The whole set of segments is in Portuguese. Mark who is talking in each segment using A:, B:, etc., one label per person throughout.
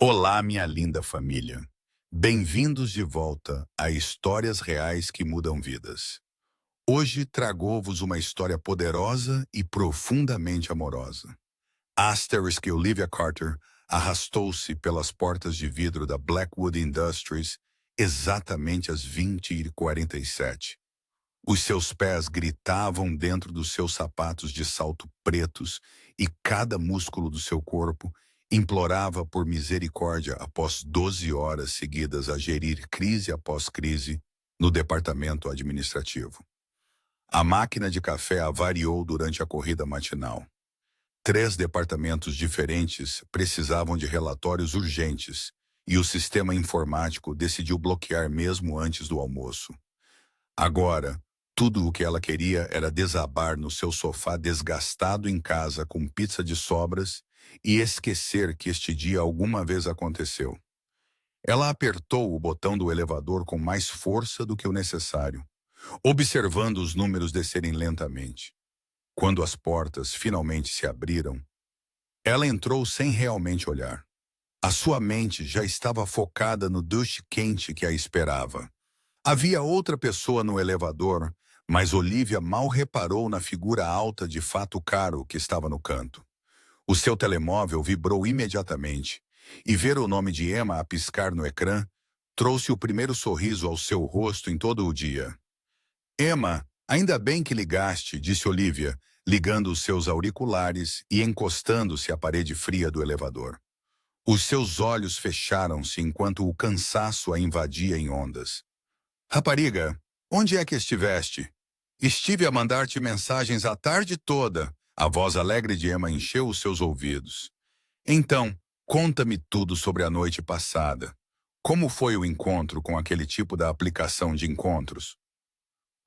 A: Olá, minha linda família. Bem-vindos de volta a Histórias Reais que Mudam Vidas. Hoje trago-vos uma história poderosa e profundamente amorosa. Asterisk Olivia Carter arrastou-se pelas portas de vidro da Blackwood Industries exatamente às 20h47. Os seus pés gritavam dentro dos seus sapatos de salto pretos e cada músculo do seu corpo implorava por misericórdia após 12 horas seguidas a gerir crise após crise no departamento administrativo. A máquina de café avariou durante a corrida matinal. 3 departamentos diferentes precisavam de relatórios urgentes e o sistema informático decidiu bloquear mesmo antes do almoço. Agora, tudo o que ela queria era desabar no seu sofá desgastado em casa com pizza de sobras e esquecer que este dia alguma vez aconteceu. Ela apertou o botão do elevador com mais força do que o necessário, observando os números descerem lentamente. Quando as portas finalmente se abriram, ela entrou sem realmente olhar. A sua mente já estava focada no duche quente que a esperava. Havia outra pessoa no elevador, mas Olivia mal reparou na figura alta de fato caro que estava no canto. O seu telemóvel vibrou imediatamente, e ver o nome de Emma a piscar no ecrã trouxe o primeiro sorriso ao seu rosto em todo o dia. Emma, ainda bem que ligaste, disse Olivia, ligando os seus auriculares e encostando-se à parede fria do elevador. Os seus olhos fecharam-se enquanto o cansaço a invadia em ondas. Rapariga, onde é que estiveste? Estive a mandar-te mensagens a tarde toda. A voz alegre de Emma encheu os seus ouvidos. Então, conta-me tudo sobre a noite passada. Como foi o encontro com aquele tipo da aplicação de encontros?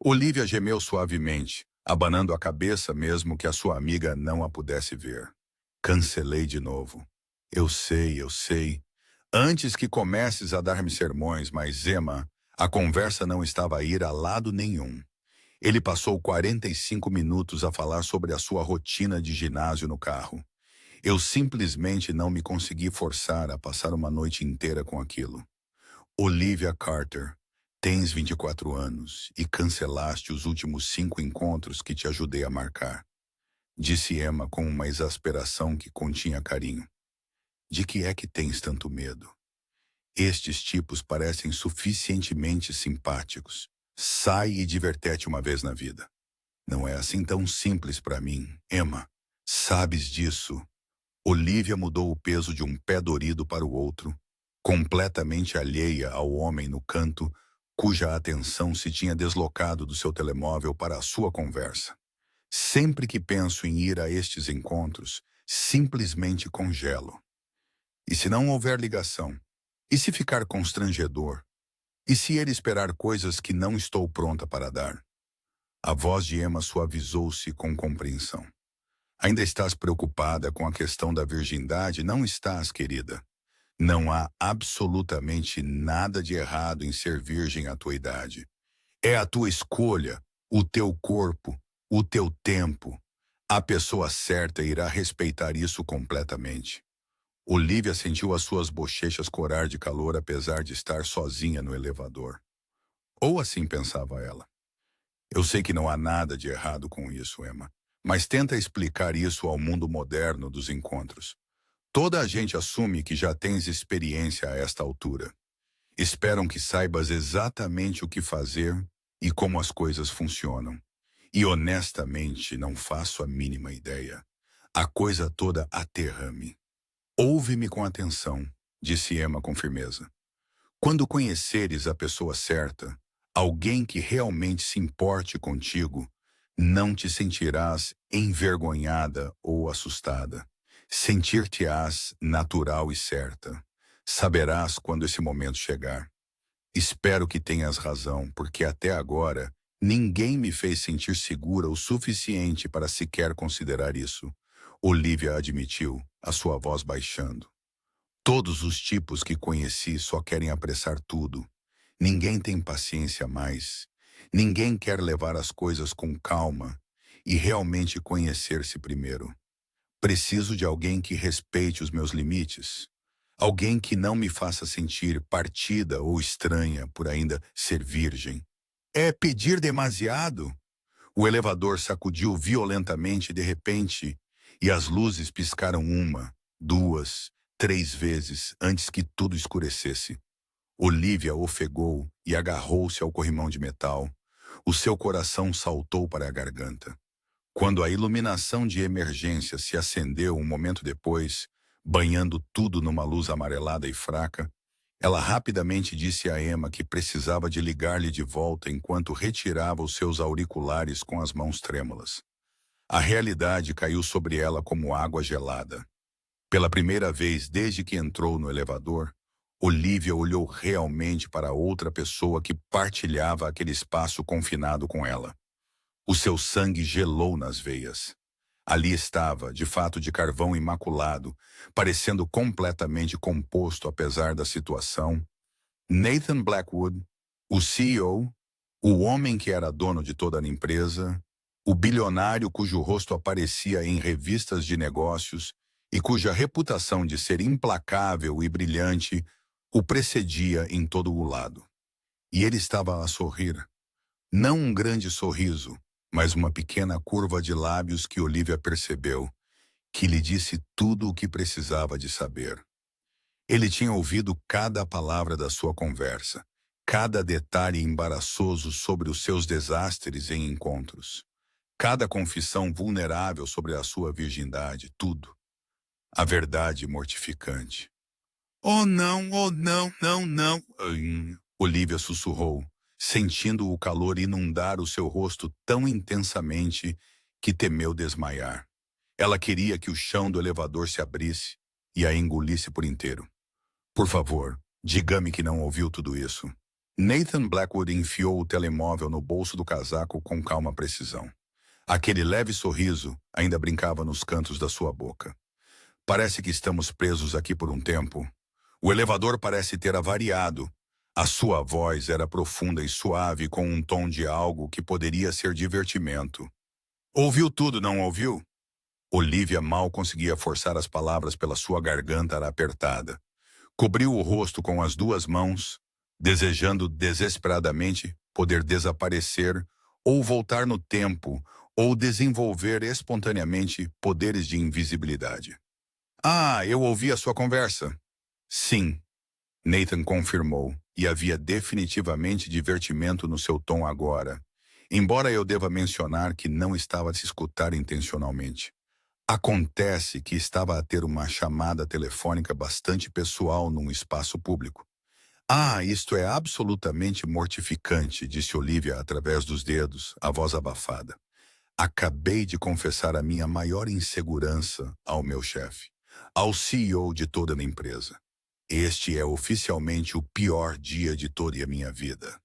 A: Olivia gemeu suavemente, abanando a cabeça mesmo que a sua amiga não a pudesse ver. Cancelei de novo. Eu sei. Antes que comeces a dar-me sermões, mas Emma, a conversa não estava a ir a lado nenhum. Ele passou 45 minutos a falar sobre a sua rotina de ginásio no carro. Eu simplesmente não me consegui forçar a passar uma noite inteira com aquilo. Olivia Carter, tens 24 anos e cancelaste os últimos 5 encontros que te ajudei a marcar, disse Emma com uma exasperação que continha carinho. De que é que tens tanto medo? Estes tipos parecem suficientemente simpáticos. Sai e diverte-te uma vez na vida. Não é assim tão simples para mim, Emma. Sabes disso. Olivia mudou o peso de um pé dorido para o outro, completamente alheia ao homem no canto, cuja atenção se tinha deslocado do seu telemóvel para a sua conversa. Sempre que penso em ir a estes encontros, simplesmente congelo. E se não houver ligação? E se ficar constrangedor? E se ele esperar coisas que não estou pronta para dar? A voz de Emma suavizou-se com compreensão. Ainda estás preocupada com a questão da virgindade? Não estás, querida. Não há absolutamente nada de errado em ser virgem à tua idade. É a tua escolha, o teu corpo, o teu tempo. A pessoa certa irá respeitar isso completamente. Olivia sentiu as suas bochechas corar de calor apesar de estar sozinha no elevador. Ou assim pensava ela. Eu sei que não há nada de errado com isso, Emma, mas tenta explicar isso ao mundo moderno dos encontros. Toda a gente assume que já tens experiência a esta altura. Esperam que saibas exatamente o que fazer e como as coisas funcionam. E honestamente não faço a mínima ideia. A coisa toda aterra-me. Ouve-me com atenção, disse Emma com firmeza. Quando conheceres a pessoa certa, alguém que realmente se importe contigo, não te sentirás envergonhada ou assustada. Sentir-te-ás natural e certa. Saberás quando esse momento chegar. Espero que tenhas razão, porque até agora ninguém me fez sentir segura o suficiente para sequer considerar isso. Olivia admitiu, a sua voz baixando. Todos os tipos que conheci só querem apressar tudo. Ninguém tem paciência mais. Ninguém quer levar as coisas com calma e realmente conhecer-se primeiro. Preciso de alguém que respeite os meus limites. Alguém que não me faça sentir partida ou estranha por ainda ser virgem. É pedir demasiado? O elevador sacudiu violentamente de repente e as luzes piscaram uma, duas, três vezes antes que tudo escurecesse. Olivia ofegou e agarrou-se ao corrimão de metal. O seu coração saltou para a garganta. Quando a iluminação de emergência se acendeu um momento depois, banhando tudo numa luz amarelada e fraca, ela rapidamente disse a Emma que precisava de ligar-lhe de volta enquanto retirava os seus auriculares com as mãos trêmulas. A realidade caiu sobre ela como água gelada. Pela primeira vez desde que entrou no elevador, Olivia olhou realmente para outra pessoa que partilhava aquele espaço confinado com ela. O seu sangue gelou nas veias. Ali estava, de fato de carvão imaculado, parecendo completamente composto apesar da situação, Nathan Blackwood, o CEO, o homem que era dono de toda a empresa, o bilionário cujo rosto aparecia em revistas de negócios e cuja reputação de ser implacável e brilhante o precedia em todo o lado. E ele estava a sorrir. Não um grande sorriso, mas uma pequena curva de lábios que Olivia percebeu, que lhe disse tudo o que precisava de saber. Ele tinha ouvido cada palavra da sua conversa, cada detalhe embaraçoso sobre os seus desastres em encontros, cada confissão vulnerável sobre a sua virgindade, tudo. A verdade mortificante. Oh não, não, não. Olivia sussurrou, sentindo o calor inundar o seu rosto tão intensamente que temeu desmaiar. Ela queria que o chão do elevador se abrisse e a engolisse por inteiro. Por favor, diga-me que não ouviu tudo isso. Nathan Blackwood enfiou o telemóvel no bolso do casaco com calma precisão. Aquele leve sorriso ainda brincava nos cantos da sua boca. Parece que estamos presos aqui por um tempo. O elevador parece ter avariado. A sua voz era profunda e suave com um tom de algo que poderia ser divertimento. Ouviu tudo, não ouviu? Olivia mal conseguia forçar as palavras pela sua garganta apertada. Cobriu o rosto com as duas mãos, desejando desesperadamente poder desaparecer ou voltar no tempo ou desenvolver espontaneamente poderes de invisibilidade. Ah, eu ouvi a sua conversa. Sim, Nathan confirmou, e havia definitivamente divertimento no seu tom agora, embora eu deva mencionar que não estava a se escutar intencionalmente. Acontece que estava a ter uma chamada telefônica bastante pessoal num espaço público. Ah, isto é absolutamente mortificante, disse Olivia através dos dedos, a voz abafada. Acabei de confessar a minha maior insegurança ao meu chefe, ao CEO de toda a empresa. Este é oficialmente o pior dia de toda a minha vida.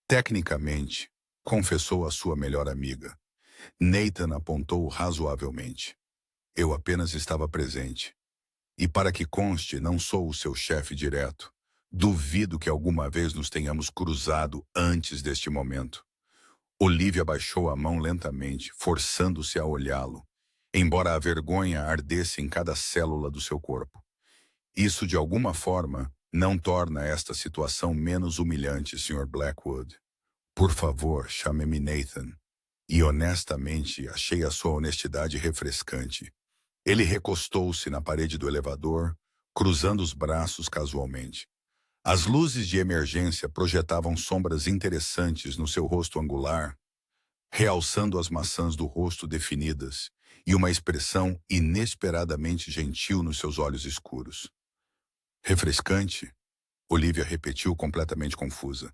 A: Tecnicamente, confessou a sua melhor amiga. Nathan apontou razoavelmente. Eu apenas estava presente. E para que conste, não sou o seu chefe direto. Duvido que alguma vez nos tenhamos cruzado antes deste momento. Olivia baixou a mão lentamente, forçando-se a olhá-lo, embora a vergonha ardesse em cada célula do seu corpo. Isso, de alguma forma, não torna esta situação menos humilhante, Sr. Blackwood. Por favor, chame-me Nathan. E honestamente, achei a sua honestidade refrescante. Ele recostou-se na parede do elevador, cruzando os braços casualmente. As luzes de emergência projetavam sombras interessantes no seu rosto angular, realçando as maçãs do rosto definidas e uma expressão inesperadamente gentil nos seus olhos escuros. Refrescante? Olivia repetiu completamente confusa.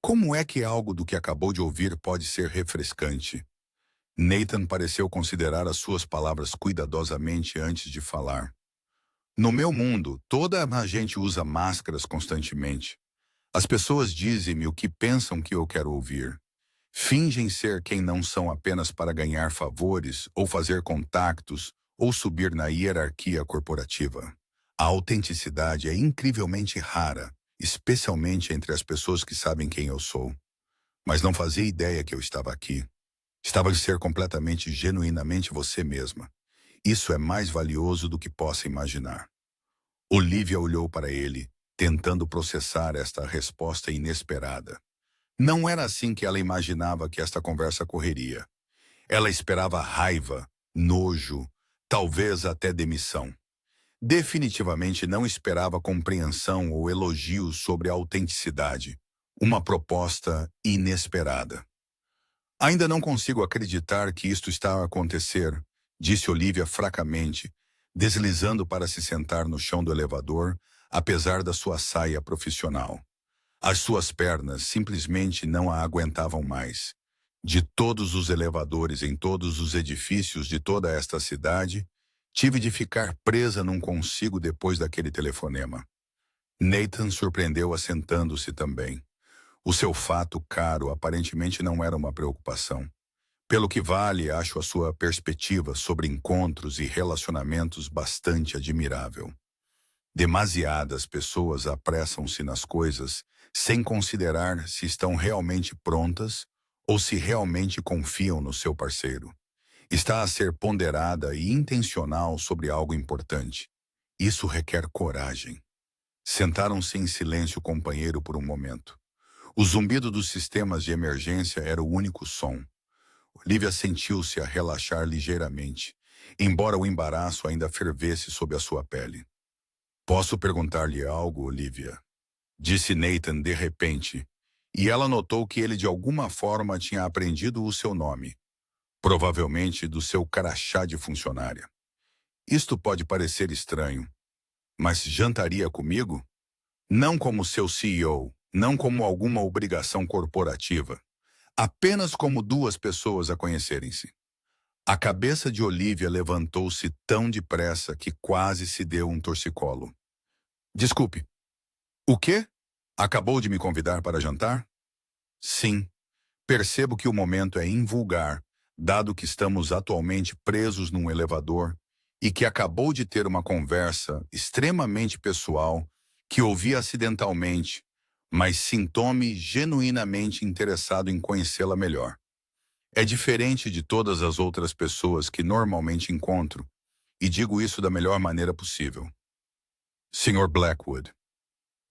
A: Como é que algo do que acabou de ouvir pode ser refrescante? Nathan pareceu considerar as suas palavras cuidadosamente antes de falar. No meu mundo, toda a gente usa máscaras constantemente. As pessoas dizem-me o que pensam que eu quero ouvir. Fingem ser quem não são apenas para ganhar favores ou fazer contactos ou subir na hierarquia corporativa. A autenticidade é incrivelmente rara, especialmente entre as pessoas que sabem quem eu sou. Mas não fazia ideia que eu estava aqui. Estava a ser completamente, genuinamente você mesma. Isso é mais valioso do que possa imaginar. Olivia olhou para ele, tentando processar esta resposta inesperada. Não era assim que ela imaginava que esta conversa correria. Ela esperava raiva, nojo, talvez até demissão. Definitivamente não esperava compreensão ou elogios sobre a autenticidade. Uma proposta inesperada. Ainda não consigo acreditar que isto está a acontecer, disse Olivia fracamente, deslizando para se sentar no chão do elevador, apesar da sua saia profissional. As suas pernas simplesmente não a aguentavam mais. De todos os elevadores em todos os edifícios de toda esta cidade, tive de ficar presa num consigo depois daquele telefonema. Nathan surpreendeu-a sentando-se também. O seu fato caro aparentemente não era uma preocupação. Pelo que vale, acho a sua perspectiva sobre encontros e relacionamentos bastante admirável. Demasiadas pessoas apressam-se nas coisas sem considerar se estão realmente prontas ou se realmente confiam no seu parceiro. Está a ser ponderada e intencional sobre algo importante. Isso requer coragem. Sentaram-se em silêncio companheiro por um momento. O zumbido dos sistemas de emergência era o único som. Olivia sentiu-se a relaxar ligeiramente, embora o embaraço ainda fervesse sob a sua pele. Posso perguntar-lhe algo, Olivia? Disse Nathan de repente, e ela notou que ele de alguma forma tinha aprendido o seu nome, provavelmente do seu crachá de funcionária. Isto pode parecer estranho, mas jantaria comigo? Não como seu CEO, não como alguma obrigação corporativa, apenas como duas pessoas a conhecerem-se. A cabeça de Olivia levantou-se tão depressa que quase se deu um torcicolo. Desculpe. O quê? Acabou de me convidar para jantar? Sim. Percebo que o momento é invulgar, dado que estamos atualmente presos num elevador e que acabou de ter uma conversa extremamente pessoal que ouvi acidentalmente, mas sinto-me genuinamente interessado em conhecê-la melhor. É diferente de todas as outras pessoas que normalmente encontro, e digo isso da melhor maneira possível. Sr. Blackwood.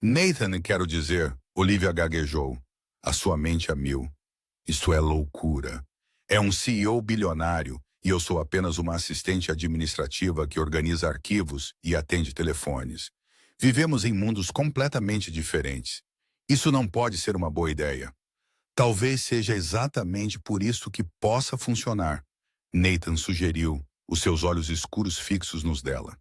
A: Nathan, quero dizer, Olivia gaguejou, a sua mente a mil. Isto é loucura. É um CEO bilionário e eu sou apenas uma assistente administrativa que organiza arquivos e atende telefones. Vivemos em mundos completamente diferentes. Isso não pode ser uma boa ideia. Talvez seja exatamente por isso que possa funcionar, Nathan sugeriu, os seus olhos escuros fixos nos dela.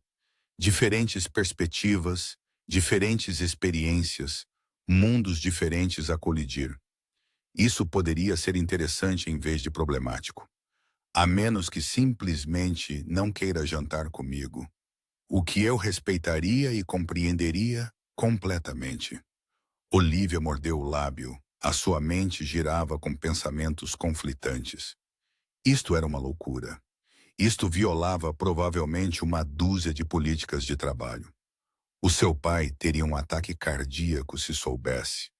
A: Diferentes perspectivas, diferentes experiências, mundos diferentes a colidir. Isso poderia ser interessante em vez de problemático. A menos que simplesmente não queira jantar comigo. O que eu respeitaria e compreenderia completamente. Olivia mordeu o lábio. A sua mente girava com pensamentos conflitantes. Isto era uma loucura. Isto violava provavelmente uma dúzia de políticas de trabalho. O seu pai teria um ataque cardíaco se soubesse.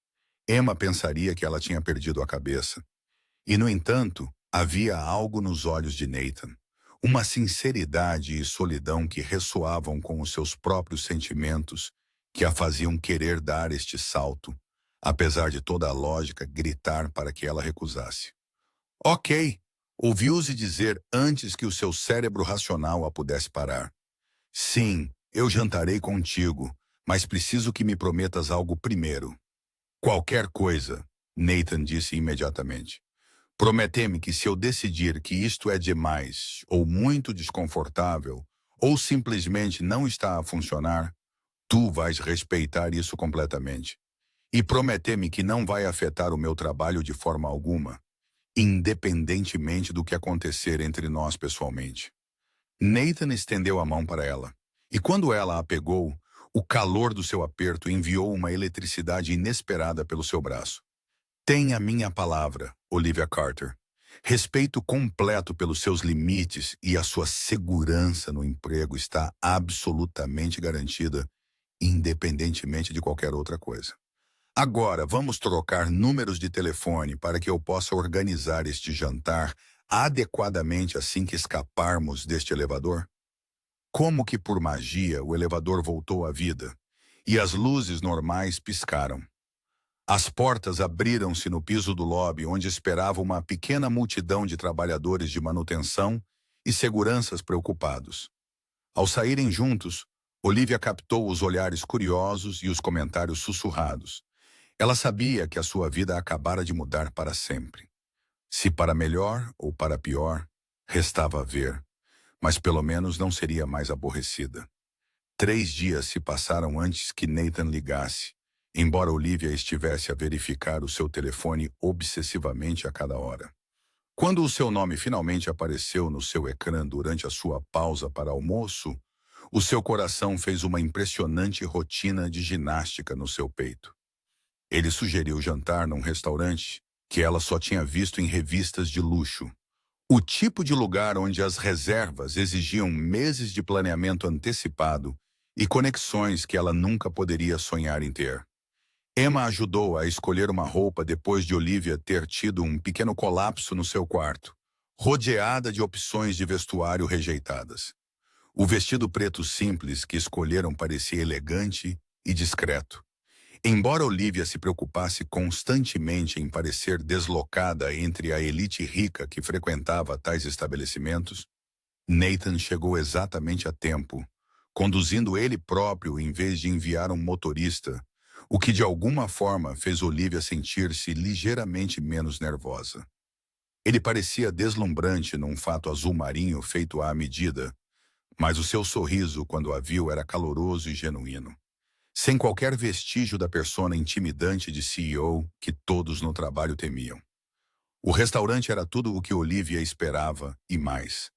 A: Emma pensaria que ela tinha perdido a cabeça. E, no entanto, havia algo nos olhos de Nathan. Uma sinceridade e solidão que ressoavam com os seus próprios sentimentos, que a faziam querer dar este salto, apesar de toda a lógica gritar para que ela recusasse. Ok, ouviu-se dizer antes que o seu cérebro racional a pudesse parar. Sim, eu jantarei contigo, mas preciso que me prometas algo primeiro. Qualquer coisa, Nathan disse imediatamente. Promete-me que se eu decidir que isto é demais, ou muito desconfortável, ou simplesmente não está a funcionar, tu vais respeitar isso completamente. E promete-me que não vai afetar o meu trabalho de forma alguma, independentemente do que acontecer entre nós pessoalmente. Nathan estendeu a mão para ela, e quando ela a pegou, o calor do seu aperto enviou uma eletricidade inesperada pelo seu braço. Tenha minha palavra, Olivia Carter. Respeito completo pelos seus limites e a sua segurança no emprego está absolutamente garantida, independentemente de qualquer outra coisa. Agora, vamos trocar números de telefone para que eu possa organizar este jantar adequadamente assim que escaparmos deste elevador? Como que por magia o elevador voltou à vida e as luzes normais piscaram. As portas abriram-se no piso do lobby, onde esperava uma pequena multidão de trabalhadores de manutenção e seguranças preocupados. Ao saírem juntos, Olivia captou os olhares curiosos e os comentários sussurrados. Ela sabia que a sua vida acabara de mudar para sempre. Se para melhor ou para pior, restava ver, mas pelo menos não seria mais aborrecida. 3 dias se passaram antes que Nathan ligasse, embora Olivia estivesse a verificar o seu telefone obsessivamente a cada hora. Quando o seu nome finalmente apareceu no seu ecrã durante a sua pausa para almoço, o seu coração fez uma impressionante rotina de ginástica no seu peito. Ele sugeriu jantar num restaurante que ela só tinha visto em revistas de luxo. O tipo de lugar onde as reservas exigiam meses de planeamento antecipado e conexões que ela nunca poderia sonhar em ter. Emma ajudou a escolher uma roupa depois de Olivia ter tido um pequeno colapso no seu quarto, rodeada de opções de vestuário rejeitadas. O vestido preto simples que escolheram parecia elegante e discreto. Embora Olivia se preocupasse constantemente em parecer deslocada entre a elite rica que frequentava tais estabelecimentos, Nathan chegou exatamente a tempo, conduzindo ele próprio em vez de enviar um motorista, o que de alguma forma fez Olivia sentir-se ligeiramente menos nervosa. Ele parecia deslumbrante num fato azul marinho feito à medida, mas o seu sorriso quando a viu era caloroso e genuíno, sem qualquer vestígio da persona intimidante de CEO que todos no trabalho temiam. O restaurante era tudo o que Olivia esperava e mais.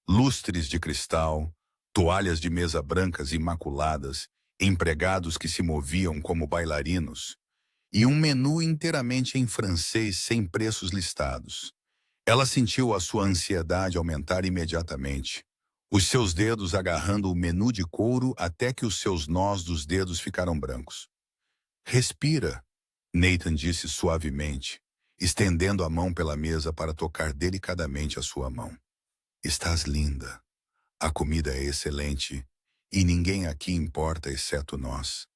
A: Lustres de cristal, toalhas de mesa brancas imaculadas, empregados que se moviam como bailarinos, e um menu inteiramente em francês sem preços listados. Ela sentiu a sua ansiedade aumentar imediatamente, os seus dedos agarrando o menu de couro até que os seus nós dos dedos ficaram brancos. Respira, Nathan disse suavemente, estendendo a mão pela mesa para tocar delicadamente a sua mão. Estás linda. A comida é excelente e ninguém aqui importa exceto nós.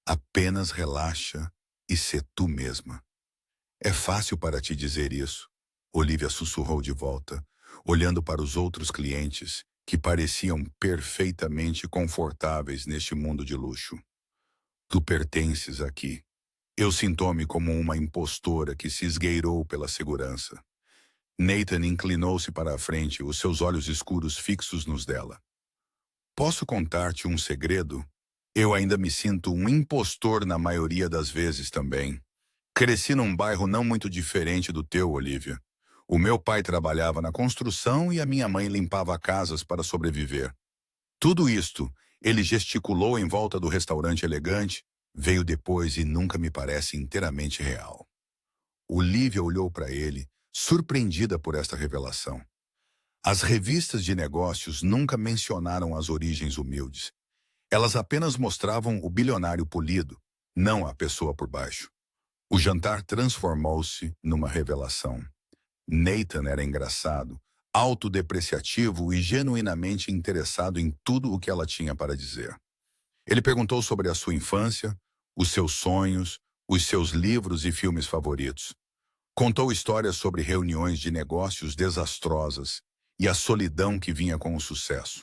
A: Apenas relaxa e sê tu mesma. É fácil para ti dizer isso, Olivia sussurrou de volta, olhando para os outros clientes que pareciam perfeitamente confortáveis neste mundo de luxo. Tu pertences aqui. Eu sinto-me como uma impostora que se esgueirou pela segurança. Nathan inclinou-se para a frente, os seus olhos escuros fixos nos dela. Posso contar-te um segredo? Eu ainda me sinto um impostor na maioria das vezes também. Cresci num bairro não muito diferente do teu, Olivia. O meu pai trabalhava na construção e a minha mãe limpava casas para sobreviver. Tudo isto, ele gesticulou em volta do restaurante elegante, veio depois e nunca me parece inteiramente real. Olivia olhou para ele, surpreendida por esta revelação. As revistas de negócios nunca mencionaram as origens humildes. Elas apenas mostravam o bilionário polido, não a pessoa por baixo. O jantar transformou-se numa revelação. Nathan era engraçado, autodepreciativo e genuinamente interessado em tudo o que ela tinha para dizer. Ele perguntou sobre a sua infância, os seus sonhos, os seus livros e filmes favoritos. Contou histórias sobre reuniões de negócios desastrosas e a solidão que vinha com o sucesso.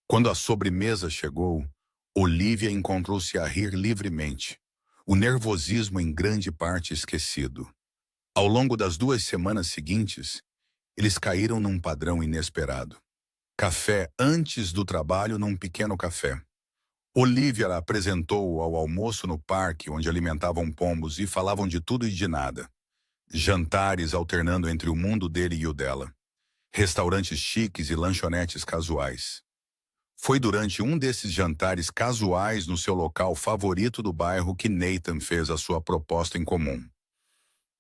A: Quando a sobremesa chegou, Olivia encontrou-se a rir livremente, o nervosismo em grande parte esquecido. Ao longo das 2 semanas seguintes, eles caíram num padrão inesperado. Café antes do trabalho num pequeno café. Olivia a apresentou-o ao almoço no parque, onde alimentavam pombos e falavam de tudo e de nada. Jantares alternando entre o mundo dele e o dela. Restaurantes chiques e lanchonetes casuais. Foi durante um desses jantares casuais no seu local favorito do bairro que Nathan fez a sua proposta em comum.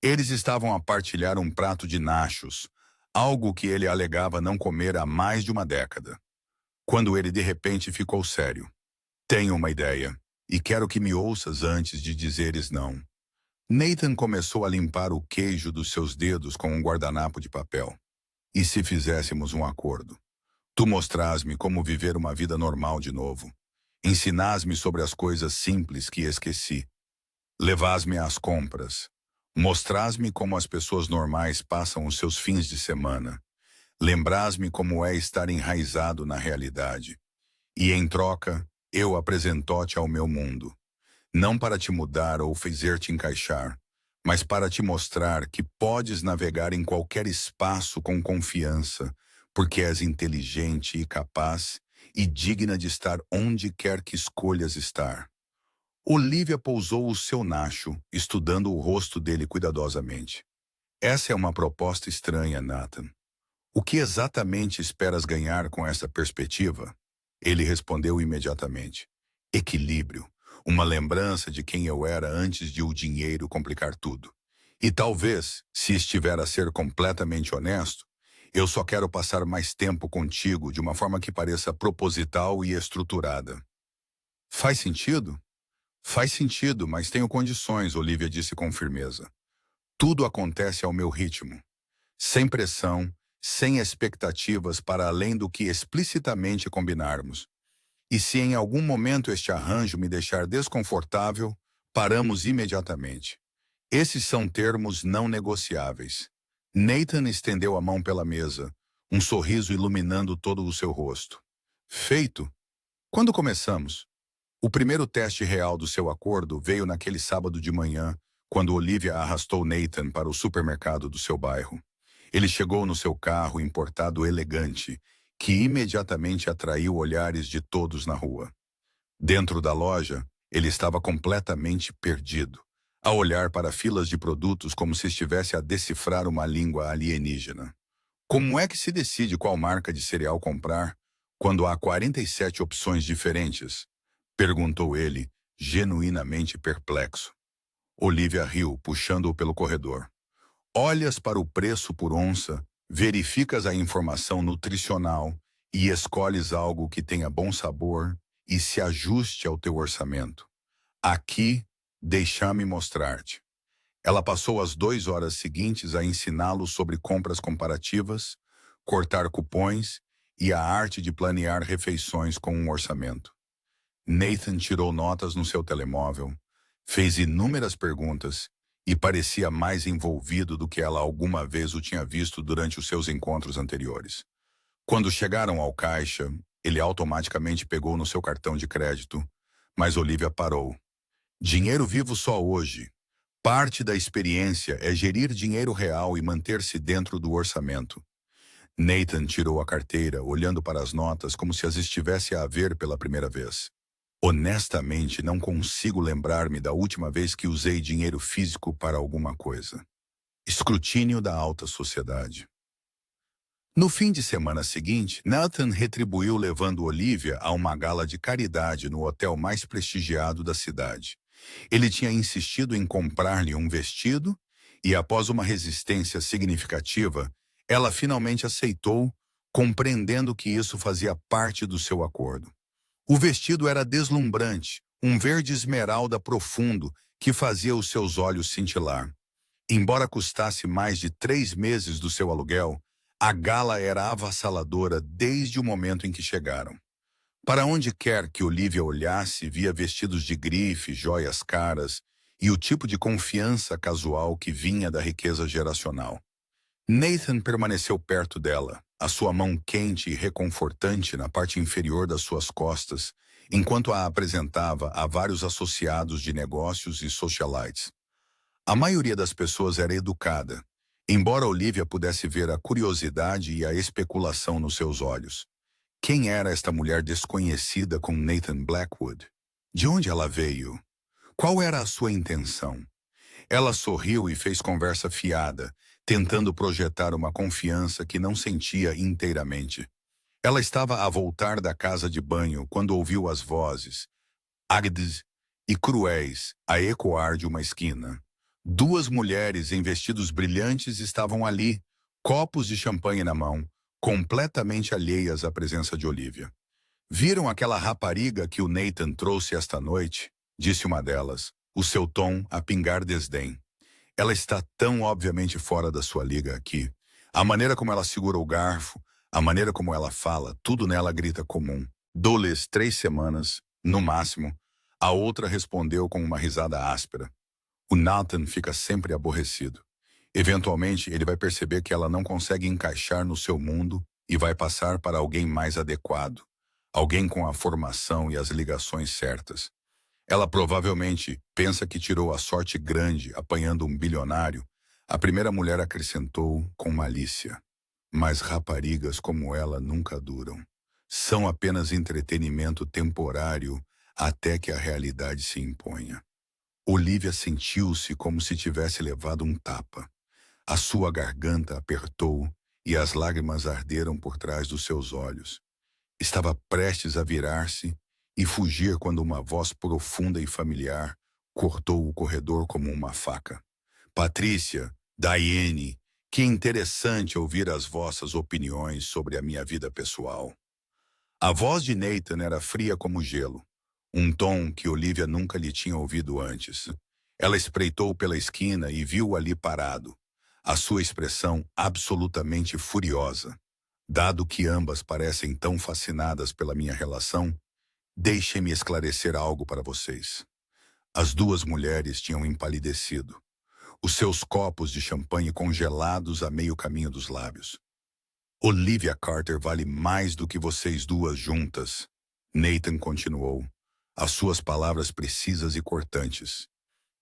A: Eles estavam a partilhar um prato de nachos, algo que ele alegava não comer há mais de uma década. Quando ele de repente ficou sério. Tenho uma ideia, e quero que me ouças antes de dizeres não. Nathan começou a limpar o queijo dos seus dedos com um guardanapo de papel. E se fizéssemos um acordo? Tu mostrás-me como viver uma vida normal de novo. Ensinás-me sobre as coisas simples que esqueci. Levás-me às compras. Mostrás-me como as pessoas normais passam os seus fins de semana. Lembrás-me como é estar enraizado na realidade. E em troca, eu apresento-te ao meu mundo. Não para te mudar ou fazer-te encaixar, mas para te mostrar que podes navegar em qualquer espaço com confiança, porque és inteligente e capaz e digna de estar onde quer que escolhas estar. Olivia pousou o seu nacho, estudando o rosto dele cuidadosamente. Essa é uma proposta estranha, Nathan. O que exatamente esperas ganhar com essa perspectiva? Ele respondeu imediatamente. Equilíbrio, uma lembrança de quem eu era antes de o dinheiro complicar tudo. E talvez, se estiver a ser completamente honesto, eu só quero passar mais tempo contigo de uma forma que pareça proposital e estruturada. Faz sentido? Faz sentido, mas tenho condições, Olivia disse com firmeza. Tudo acontece ao meu ritmo. Sem pressão, sem expectativas para além do que explicitamente combinarmos. E se em algum momento este arranjo me deixar desconfortável, paramos imediatamente. Esses são termos não negociáveis. Nathan estendeu a mão pela mesa, um sorriso iluminando todo o seu rosto. Feito. Quando começamos? O primeiro teste real do seu acordo veio naquele sábado de manhã, quando Olivia arrastou Nathan para o supermercado do seu bairro. Ele chegou no seu carro importado elegante, que imediatamente atraiu olhares de todos na rua. Dentro da loja, ele estava completamente perdido, a olhar para filas de produtos como se estivesse a decifrar uma língua alienígena. Como é que se decide qual marca de cereal comprar, quando há 47 opções diferentes? Perguntou ele, genuinamente perplexo. Olivia riu, puxando-o pelo corredor. Olhas para o preço por onça, verificas a informação nutricional e escolhes algo que tenha bom sabor e se ajuste ao teu orçamento. Aqui, deixa-me mostrar-te. Ela passou as 2 horas seguintes a ensiná-lo sobre compras comparativas, cortar cupons e a arte de planear refeições com um orçamento. Nathan tirou notas no seu telemóvel, fez inúmeras perguntas e parecia mais envolvido do que ela alguma vez o tinha visto durante os seus encontros anteriores. Quando chegaram ao caixa, ele automaticamente pegou no seu cartão de crédito, mas Olivia parou. Dinheiro vivo só hoje. Parte da experiência é gerir dinheiro real e manter-se dentro do orçamento. Nathan tirou a carteira, olhando para as notas como se as estivesse a ver pela primeira vez. Honestamente, não consigo lembrar-me da última vez que usei dinheiro físico para alguma coisa. Escrutínio da alta sociedade. No fim de semana seguinte, Nathan retribuiu levando Olivia a uma gala de caridade no hotel mais prestigiado da cidade. Ele tinha insistido em comprar-lhe um vestido e, após uma resistência significativa, ela finalmente aceitou, compreendendo que isso fazia parte do seu acordo. O vestido era deslumbrante, um verde esmeralda profundo que fazia os seus olhos cintilar. Embora custasse mais de 3 meses do seu aluguel, a gala era avassaladora desde o momento em que chegaram. Para onde quer que Olivia olhasse, via vestidos de grife, joias caras e o tipo de confiança casual que vinha da riqueza geracional. Nathan permaneceu perto dela, a sua mão quente e reconfortante na parte inferior das suas costas, enquanto a apresentava a vários associados de negócios e socialites. A maioria das pessoas era educada, embora Olivia pudesse ver a curiosidade e a especulação nos seus olhos. Quem era esta mulher desconhecida com Nathan Blackwood? De onde ela veio? Qual era a sua intenção? Ela sorriu e fez conversa fiada, tentando projetar uma confiança que não sentia inteiramente. Ela estava a voltar da casa de banho quando ouviu as vozes, águidas e cruéis, a ecoar de uma esquina. 2 mulheres em vestidos brilhantes estavam ali, copos de champanhe na mão, completamente alheias à presença de Olivia. Viram aquela rapariga que o Nathan trouxe esta noite? Disse uma delas, o seu tom a pingar desdém. Ela está tão obviamente fora da sua liga aqui. A maneira como ela segura o garfo, A maneira como ela fala, tudo nela grita comum. Dou-lhes 3 semanas, no máximo. A outra respondeu com uma risada áspera. O Nathan fica sempre aborrecido. Eventualmente, ele vai perceber que ela não consegue encaixar no seu mundo e vai passar para alguém mais adequado. Alguém com a formação e as ligações certas. Ela provavelmente pensa que tirou a sorte grande apanhando um bilionário. A primeira mulher acrescentou com malícia. Mas raparigas como ela nunca duram. São apenas entretenimento temporário até que a realidade se imponha. Olivia sentiu-se como se tivesse levado um tapa. A sua garganta apertou e as lágrimas arderam por trás dos seus olhos. Estava prestes a virar-se e fugir quando uma voz profunda e familiar cortou o corredor como uma faca. Patrícia, Diane, que interessante ouvir as vossas opiniões sobre a minha vida pessoal. A voz de Nathan era fria como gelo, um tom que Olivia nunca lhe tinha ouvido antes. Ela espreitou pela esquina e viu-o ali parado, a sua expressão absolutamente furiosa. Dado que ambas parecem tão fascinadas pela minha relação, deixem-me esclarecer algo para vocês. As duas mulheres tinham empalidecido, os seus copos de champanhe congelados a meio caminho dos lábios. Olivia Carter vale mais do que vocês duas juntas, Nathan continuou, as suas palavras precisas e cortantes.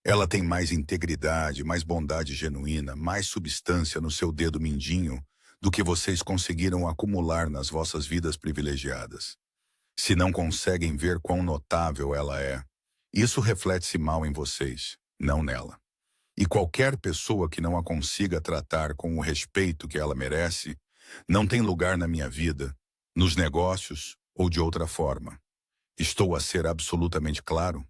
A: Ela tem mais integridade, mais bondade genuína, mais substância no seu dedo mindinho do que vocês conseguiram acumular nas vossas vidas privilegiadas. Se não conseguem ver quão notável ela é, isso reflete-se mal em vocês, não nela. E qualquer pessoa que não a consiga tratar com o respeito que ela merece, não tem lugar na minha vida, nos negócios ou de outra forma. Estou a ser absolutamente claro?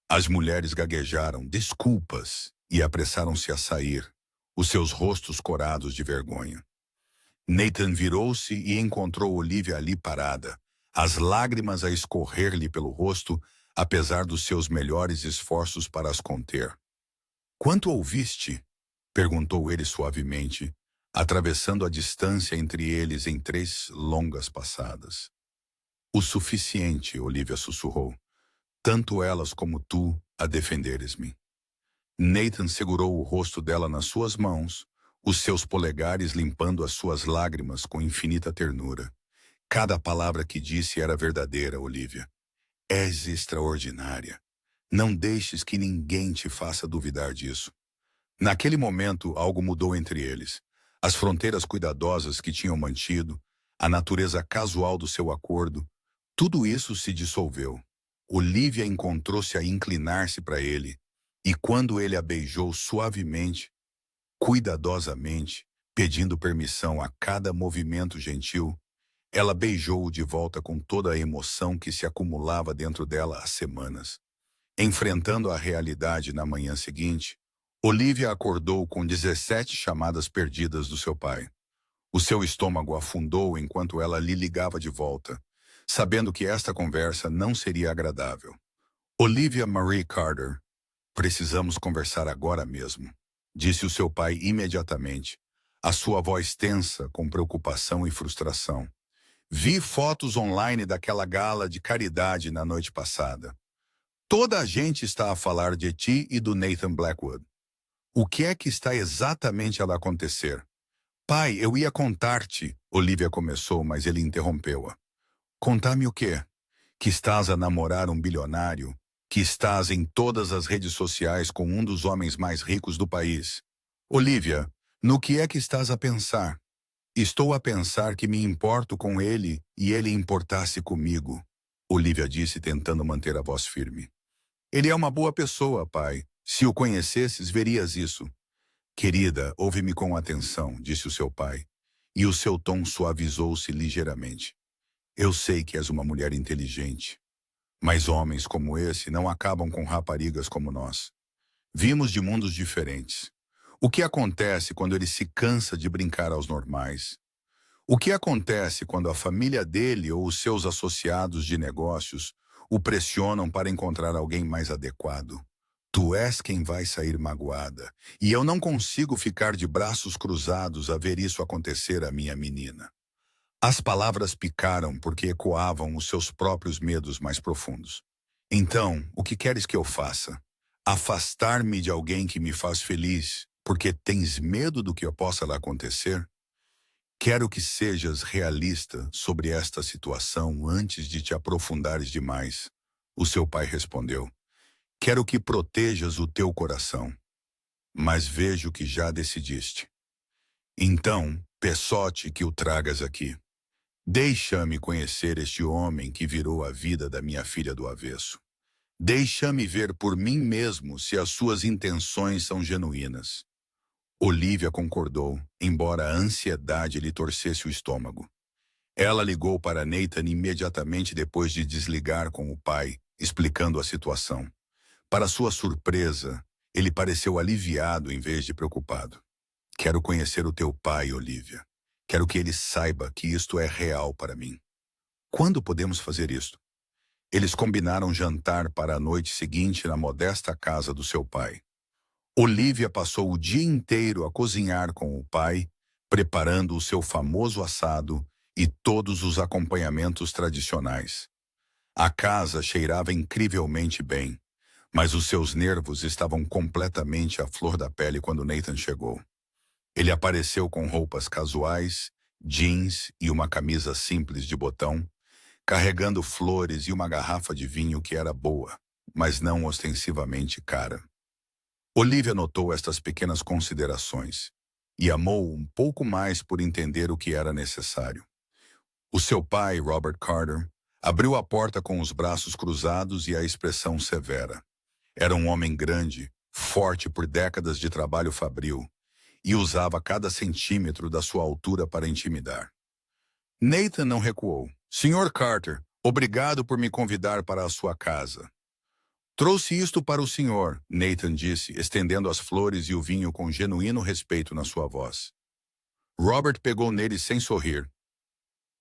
A: As mulheres gaguejaram desculpas e apressaram-se a sair, os seus rostos corados de vergonha. Nathan virou-se e encontrou Olivia ali parada, as lágrimas a escorrer-lhe pelo rosto, apesar dos seus melhores esforços para as conter. "Quanto ouviste?" perguntou ele suavemente, atravessando a distância entre eles em 3 longas passadas. "O suficiente", Olivia sussurrou. "Tanto elas como tu a defenderes-me." Nathan segurou o rosto dela nas suas mãos, os seus polegares limpando as suas lágrimas com infinita ternura. Cada palavra que disse era verdadeira, Olivia. És extraordinária. Não deixes que ninguém te faça duvidar disso. Naquele momento, algo mudou entre eles. As fronteiras cuidadosas que tinham mantido, a natureza casual do seu acordo, tudo isso se dissolveu. Olivia encontrou-se a inclinar-se para ele, e quando ele a beijou suavemente, cuidadosamente, pedindo permissão a cada movimento gentil, ela beijou-o de volta com toda a emoção que se acumulava dentro dela há semanas. Enfrentando a realidade na manhã seguinte, Olivia acordou com 17 chamadas perdidas do seu pai. O seu estômago afundou enquanto ela lhe ligava de volta, sabendo que esta conversa não seria agradável. "Olivia Marie Carter, precisamos conversar agora mesmo", disse o seu pai imediatamente, a sua voz tensa com preocupação e frustração. "Vi fotos online daquela gala de caridade na noite passada. Toda a gente está a falar de ti e do Nathan Blackwood. O que é que está exatamente a acontecer?" "Pai, eu ia contar-te", Olivia começou, mas ele interrompeu-a. "Contar-me o quê? Que estás a namorar um bilionário? Que estás em todas as redes sociais com um dos homens mais ricos do país? Olivia, no que é que estás a pensar?" "Estou a pensar que me importo com ele e ele importar-se comigo", Olivia disse tentando manter a voz firme. "Ele é uma boa pessoa, pai. Se o conhecesses, verias isso." "Querida, ouve-me com atenção", disse o seu pai, e o seu tom suavizou-se ligeiramente. "Eu sei que és uma mulher inteligente, mas homens como esse não acabam com raparigas como nós. Vimos de mundos diferentes. O que acontece quando ele se cansa de brincar aos normais? O que acontece quando a família dele ou os seus associados de negócios o pressionam para encontrar alguém mais adequado? Tu és quem vai sair magoada, e eu não consigo ficar de braços cruzados a ver isso acontecer à minha menina." As palavras picaram porque ecoavam os seus próprios medos mais profundos. Então, o que queres que eu faça? Afastar-me de alguém que me faz feliz porque tens medo do que possa lá acontecer? Quero que sejas realista sobre esta situação antes de te aprofundares demais. O seu pai respondeu. Quero que protejas o teu coração, mas vejo que já decidiste. Então, peço-te que o tragas aqui. Deixa-me conhecer este homem que virou a vida da minha filha do avesso. Deixa-me ver por mim mesmo se as suas intenções são genuínas. Olivia concordou, embora a ansiedade lhe torcesse o estômago. Ela ligou para Nathan imediatamente depois de desligar com o pai, explicando a situação. Para sua surpresa, ele pareceu aliviado em vez de preocupado. Quero conhecer o teu pai, Olivia. Quero que ele saiba que isto é real para mim. Quando podemos fazer isto? Eles combinaram jantar para a noite seguinte na modesta casa do seu pai. Olivia passou o dia inteiro a cozinhar com o pai, preparando o seu famoso assado e todos os acompanhamentos tradicionais. A casa cheirava incrivelmente bem, mas os seus nervos estavam completamente à flor da pele quando Nathan chegou. Ele apareceu com roupas casuais, jeans e uma camisa simples de botão, carregando flores e uma garrafa de vinho que era boa, mas não ostensivamente cara. Olivia notou estas pequenas considerações e amou um pouco mais por entender o que era necessário. O seu pai, Robert Carter, abriu a porta com os braços cruzados e a expressão severa. Era um homem grande, forte por décadas de trabalho fabril, e usava cada centímetro da sua altura para intimidar. Nathan não recuou. Senhor Carter, obrigado por me convidar para a sua casa. Trouxe isto para o senhor, Nathan disse, estendendo as flores e o vinho com genuíno respeito na sua voz. Robert pegou nele sem sorrir.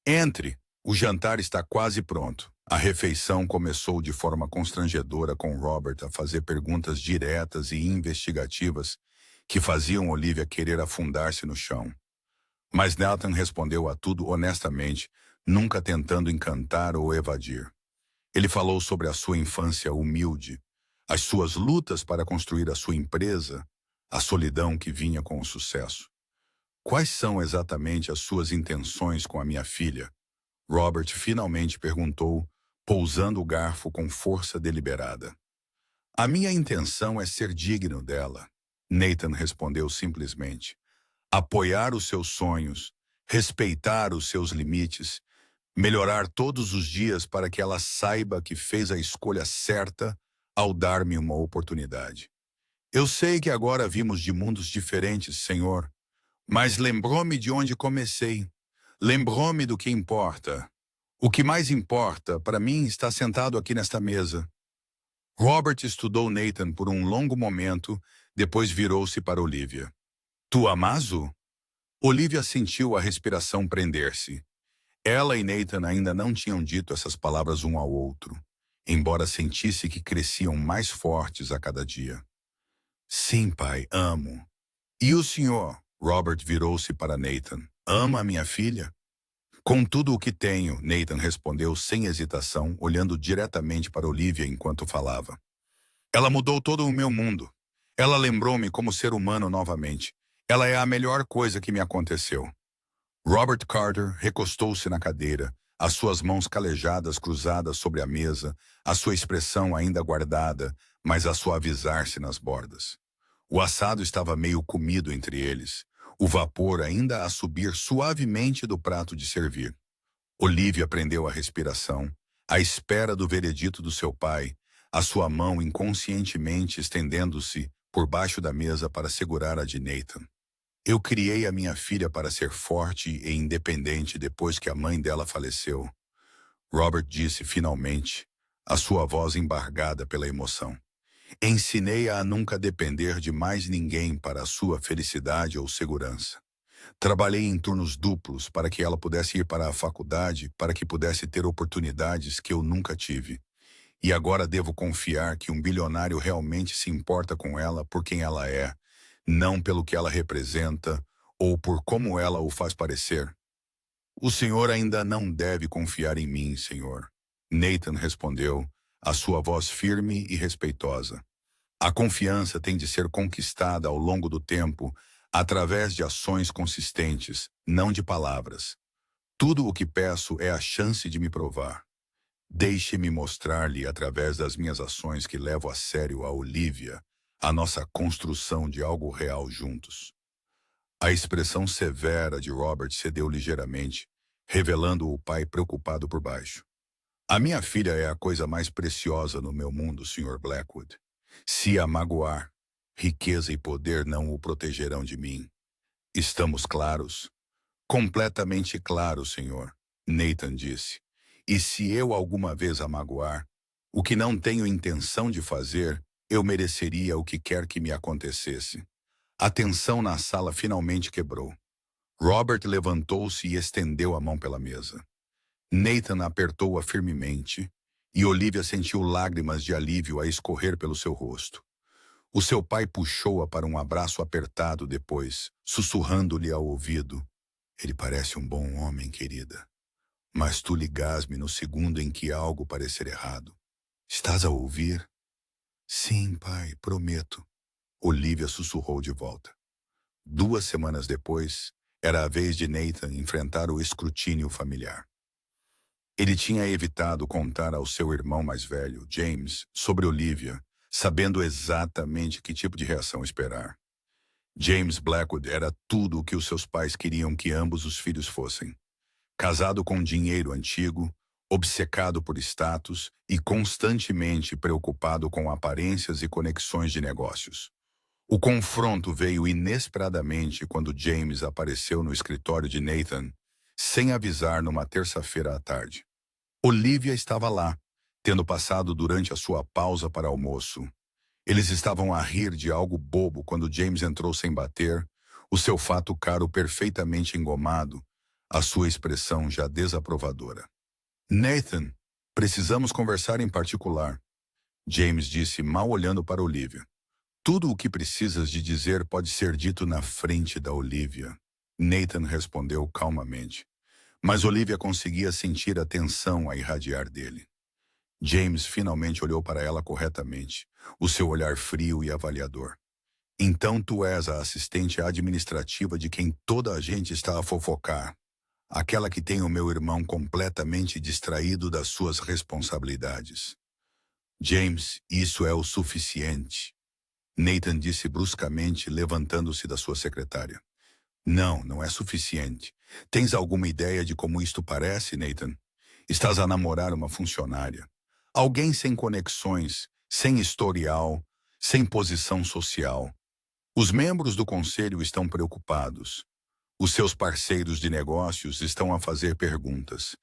A: Entre, o jantar está quase pronto. A refeição começou de forma constrangedora com Robert a fazer perguntas diretas e investigativas que faziam Olivia querer afundar-se no chão. Mas Nathan respondeu a tudo honestamente, nunca tentando encantar ou evadir. Ele falou sobre a sua infância humilde, as suas lutas para construir a sua empresa, a solidão que vinha com o sucesso. Quais são exatamente as suas intenções com a minha filha? Robert finalmente perguntou, pousando o garfo com força deliberada. A minha intenção é ser digno dela, Nathan respondeu simplesmente. Apoiar os seus sonhos, respeitar os seus limites, melhorar todos os dias para que ela saiba que fez a escolha certa ao dar-me uma oportunidade. Eu sei que agora vimos de mundos diferentes, Senhor, mas lembrou-me de onde comecei. Lembrou-me do que importa. O que mais importa, para mim, está sentado aqui nesta mesa. Robert estudou Nathan por um longo momento, depois virou-se para Olivia. Tu amas-o? Olivia sentiu a respiração prender-se. Ela e Nathan ainda não tinham dito essas palavras um ao outro, embora sentisse que cresciam mais fortes a cada dia. Sim, pai, amo. E o senhor? Robert virou-se para Nathan. Ama a minha filha? Com tudo o que tenho, Nathan respondeu sem hesitação, olhando diretamente para Olivia enquanto falava. Ela mudou todo o meu mundo. Ela lembrou-me como ser humano novamente. Ela é a melhor coisa que me aconteceu. Robert Carter recostou-se na cadeira, as suas mãos calejadas cruzadas sobre a mesa, a sua expressão ainda guardada, mas a suavizar-se nas bordas. O assado estava meio comido entre eles, o vapor ainda a subir suavemente do prato de servir. Olivia prendeu a respiração, à espera do veredito do seu pai, a sua mão inconscientemente estendendo-se por baixo da mesa para segurar a de Nathan. Eu criei a minha filha para ser forte e independente depois que a mãe dela faleceu. Robert disse finalmente, a sua voz embargada pela emoção. Ensinei-a a nunca depender de mais ninguém para a sua felicidade ou segurança. Trabalhei em turnos duplos para que ela pudesse ir para a faculdade, para que pudesse ter oportunidades que eu nunca tive. E agora devo confiar que um bilionário realmente se importa com ela por quem ela é, não pelo que ela representa ou por como ela o faz parecer. O senhor ainda não deve confiar em mim, senhor. Nathan respondeu, a sua voz firme e respeitosa. A confiança tem de ser conquistada ao longo do tempo através de ações consistentes, não de palavras. Tudo o que peço é a chance de me provar. Deixe-me mostrar-lhe, através das minhas ações que levo a sério a Olivia, a nossa construção de algo real juntos. A expressão severa de Robert cedeu ligeiramente, revelando o pai preocupado por baixo. A minha filha é a coisa mais preciosa no meu mundo, Sr. Blackwood. Se a magoar, riqueza e poder não o protegerão de mim. Estamos claros? Completamente claros, senhor, Nathan disse. E se eu alguma vez a magoar, o que não tenho intenção de fazer, eu mereceria o que quer que me acontecesse. A tensão na sala finalmente quebrou. Robert levantou-se e estendeu a mão pela mesa. Nathan apertou-a firmemente, e Olivia sentiu lágrimas de alívio a escorrer pelo seu rosto. O seu pai puxou-a para um abraço apertado depois, sussurrando-lhe ao ouvido. Ele parece um bom homem, querida. Mas tu ligas-me no segundo em que algo parecer errado. Estás a ouvir? Sim, pai, prometo. Olivia sussurrou de volta. 2 semanas depois, era a vez de Nathan enfrentar o escrutínio familiar. Ele tinha evitado contar ao seu irmão mais velho, James, sobre Olivia, sabendo exatamente que tipo de reação esperar. James Blackwood era tudo o que os seus pais queriam que ambos os filhos fossem. Casado com dinheiro antigo, obcecado por status e constantemente preocupado com aparências e conexões de negócios. O confronto veio inesperadamente quando James apareceu no escritório de Nathan, sem avisar numa terça-feira à tarde. Olivia estava lá, tendo passado durante a sua pausa para almoço. Eles estavam a rir de algo bobo quando James entrou sem bater, o seu fato caro perfeitamente engomado, a sua expressão já desaprovadora. Nathan, precisamos conversar em particular, James disse, mal olhando para Olivia. Tudo o que precisas de dizer pode ser dito na frente da Olivia, Nathan respondeu calmamente. Mas Olivia conseguia sentir a tensão a irradiar dele. James finalmente olhou para ela corretamente, o seu olhar frio e avaliador. Então tu és a assistente administrativa de quem toda a gente está a fofocar. Aquela que tem o meu irmão completamente distraído das suas responsabilidades. James, isso é o suficiente. Nathan disse bruscamente, levantando-se da sua secretária. Não, não é suficiente. Tens alguma ideia de como isto parece, Nathan? Estás a namorar uma funcionária. Alguém sem conexões, sem historial, sem posição social. Os membros do conselho estão preocupados. Os seus parceiros de negócios estão a fazer perguntas.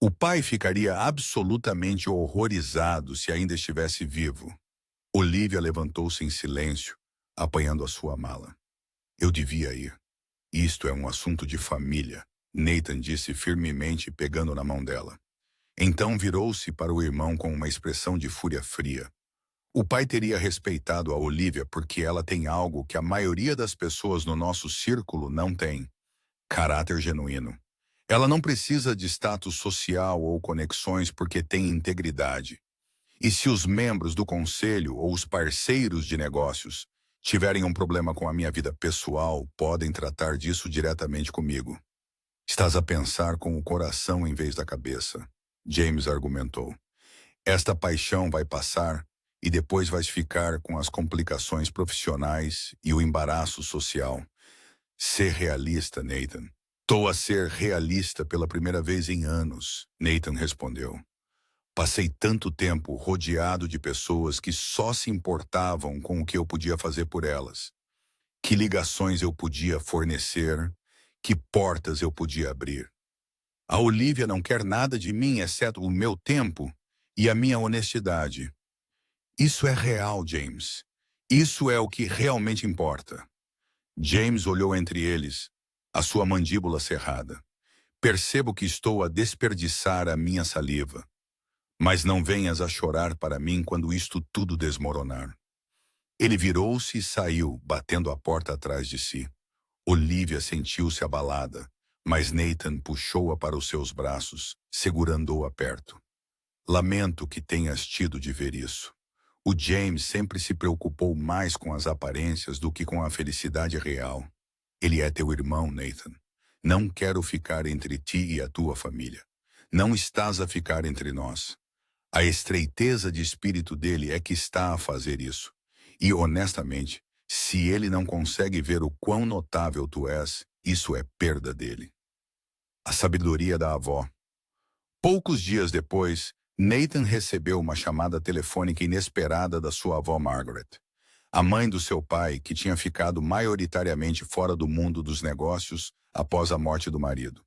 A: O pai ficaria absolutamente horrorizado se ainda estivesse vivo. Olivia levantou-se em silêncio, apanhando a sua mala. Eu devia ir. Isto é um assunto de família, Nathan disse firmemente, pegando na mão dela. Então virou-se para o irmão com uma expressão de fúria fria. O pai teria respeitado a Olivia porque ela tem algo que a maioria das pessoas no nosso círculo não tem. Caráter genuíno. Ela não precisa de status social ou conexões porque tem integridade. E se os membros do conselho ou os parceiros de negócios tiverem um problema com a minha vida pessoal, podem tratar disso diretamente comigo. Estás a pensar com o coração em vez da cabeça, James argumentou. Esta paixão vai passar e depois vais ficar com as complicações profissionais e o embaraço social. Ser realista, Nathan. Estou a ser realista pela primeira vez em anos, Nathan respondeu. Passei tanto tempo rodeado de pessoas que só se importavam com o que eu podia fazer por elas. Que ligações eu podia fornecer, que portas eu podia abrir. A Olivia não quer nada de mim exceto o meu tempo e a minha honestidade. Isso é real, James. Isso é o que realmente importa. James olhou entre eles, a sua mandíbula cerrada. Percebo que estou a desperdiçar a minha saliva. Mas não venhas a chorar para mim quando isto tudo desmoronar. Ele virou-se e saiu, batendo a porta atrás de si. Olivia sentiu-se abalada, Mas Nathan puxou-a para os seus braços, segurando-a perto. Lamento que tenhas tido de ver isso. O James sempre se preocupou mais com as aparências do que com a felicidade real. Ele é teu irmão, Nathan. Não quero ficar entre ti e a tua família. Não estás a ficar entre nós. A estreiteza de espírito dele é que está a fazer isso. E, honestamente, se ele não consegue ver o quão notável tu és, isso é perda dele. A sabedoria da avó. Poucos dias depois, Nathan recebeu uma chamada telefônica inesperada da sua avó Margaret, a mãe do seu pai, que tinha ficado maioritariamente fora do mundo dos negócios após a morte do marido.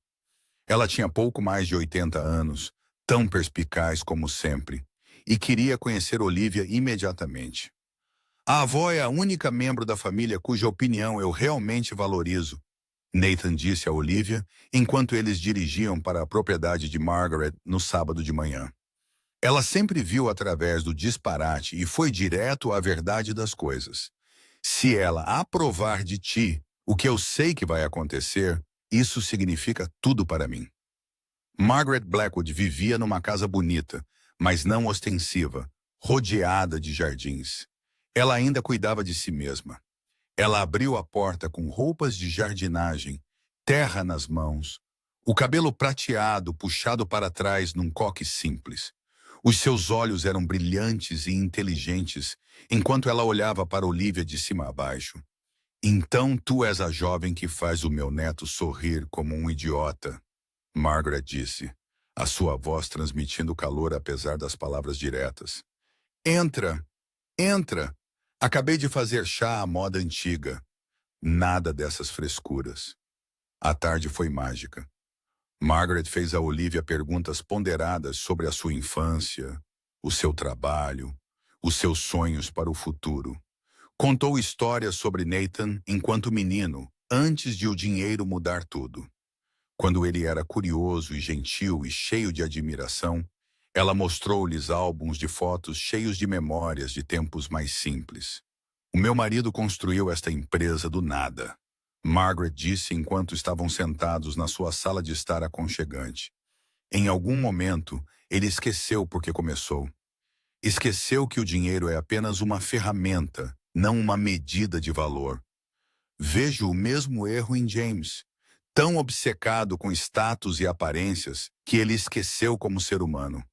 A: Ela tinha pouco mais de 80 anos, tão perspicaz como sempre, e queria conhecer Olivia imediatamente. A avó é a única membro da família cuja opinião eu realmente valorizo, Nathan disse a Olivia enquanto eles dirigiam para a propriedade de Margaret no sábado de manhã. Ela sempre viu através do disparate e foi direto à verdade das coisas. Se ela aprovar de ti o que eu sei que vai acontecer, isso significa tudo para mim. Margaret Blackwood vivia numa casa bonita, mas não ostensiva, rodeada de jardins. Ela ainda cuidava de si mesma. Ela abriu a porta com roupas de jardinagem, terra nas mãos, o cabelo prateado puxado para trás num coque simples. Os seus olhos eram brilhantes e inteligentes, enquanto ela olhava para Olivia de cima a baixo. Então tu és a jovem que faz o meu neto sorrir como um idiota, Margaret disse, a sua voz transmitindo calor apesar das palavras diretas. Entra, entra. Acabei de fazer chá à moda antiga. Nada dessas frescuras. A tarde foi mágica. Margaret fez a Olivia perguntas ponderadas sobre a sua infância, o seu trabalho, os seus sonhos para o futuro. Contou histórias sobre Nathan enquanto menino, antes de o dinheiro mudar tudo. Quando ele era curioso e gentil e cheio de admiração, ela mostrou-lhes álbuns de fotos cheios de memórias de tempos mais simples. O meu marido construiu esta empresa do nada, Margaret disse enquanto estavam sentados na sua sala de estar aconchegante. Em algum momento, ele esqueceu por que começou. Esqueceu que o dinheiro é apenas uma ferramenta, não uma medida de valor. Vejo o mesmo erro em James, tão obcecado com status e aparências que ele esqueceu como ser humano.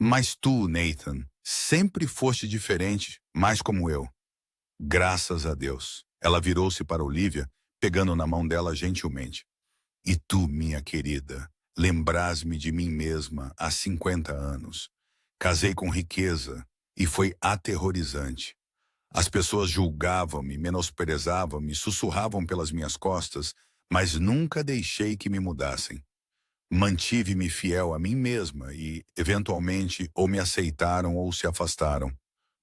A: Mas tu, Nathan, sempre foste diferente, mais como eu. Graças a Deus. Ela virou-se para Olivia, pegando na mão dela gentilmente. E tu, minha querida, lembras-me de mim mesma há 50 anos. Casei com riqueza e foi aterrorizante. As pessoas julgavam-me, menosprezavam-me, sussurravam pelas minhas costas, mas nunca deixei que me mudassem. Mantive-me fiel a mim mesma e, eventualmente, ou me aceitaram ou se afastaram.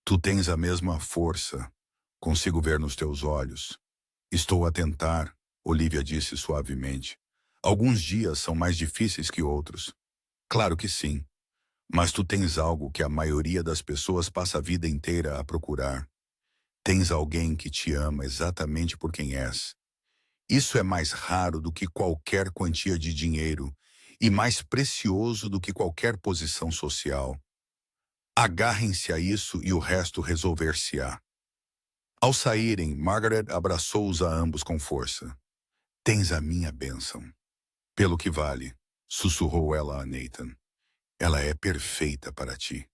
A: Tu tens a mesma força. Consigo ver nos teus olhos. Estou a tentar, Olivia disse suavemente. Alguns dias são mais difíceis que outros. Claro que sim. Mas tu tens algo que a maioria das pessoas passa a vida inteira a procurar. Tens alguém que te ama exatamente por quem és. Isso é mais raro do que qualquer quantia de dinheiro e mais precioso do que qualquer posição social. Agarrem-se a isso e o resto resolver-se-á. Ao saírem, Margaret abraçou-os a ambos com força. Tens a minha bênção. Pelo que vale, sussurrou ela a Nathan. Ela é perfeita para ti.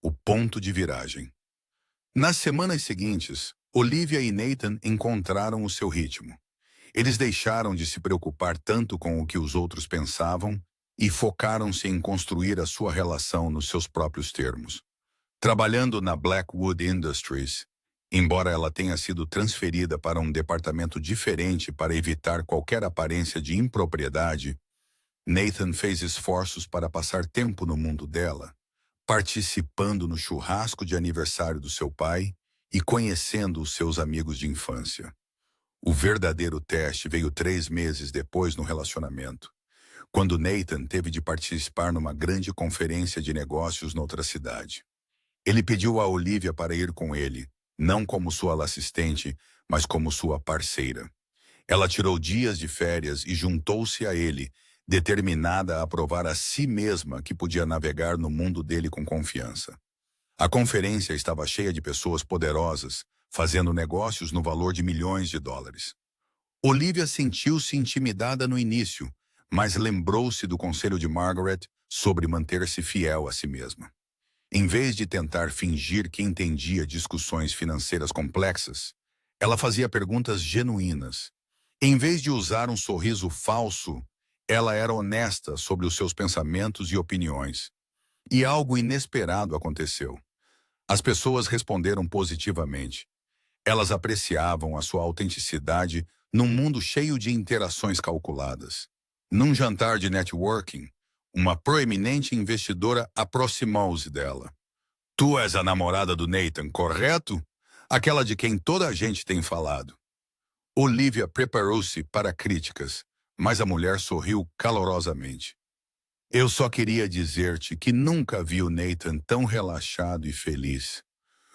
A: O ponto de viragem. Nas semanas seguintes, Olivia e Nathan encontraram o seu ritmo. Eles deixaram de se preocupar tanto com o que os outros pensavam e focaram-se em construir a sua relação nos seus próprios termos. Trabalhando na Blackwood Industries, embora ela tenha sido transferida para um departamento diferente para evitar qualquer aparência de impropriedade, Nathan fez esforços para passar tempo no mundo dela, participando no churrasco de aniversário do seu pai e conhecendo os seus amigos de infância. O verdadeiro teste veio 3 meses depois no relacionamento, quando Nathan teve de participar numa grande conferência de negócios noutra cidade. Ele pediu a Olivia para ir com ele, não como sua assistente, mas como sua parceira. Ela tirou dias de férias e juntou-se a ele, determinada a provar a si mesma que podia navegar no mundo dele com confiança. A conferência estava cheia de pessoas poderosas, fazendo negócios no valor de milhões de dólares. Olivia sentiu-se intimidada no início, mas lembrou-se do conselho de Margaret sobre manter-se fiel a si mesma. Em vez de tentar fingir que entendia discussões financeiras complexas, ela fazia perguntas genuínas. Em vez de usar um sorriso falso, ela era honesta sobre os seus pensamentos e opiniões. E algo inesperado aconteceu. As pessoas responderam positivamente. Elas apreciavam a sua autenticidade num mundo cheio de interações calculadas. Num jantar de networking, uma proeminente investidora aproximou-se dela. Tu és a namorada do Nathan, correto? Aquela de quem toda a gente tem falado. Olivia preparou-se para críticas, mas a mulher sorriu calorosamente. Eu só queria dizer-te que nunca vi o Nathan tão relaxado e feliz.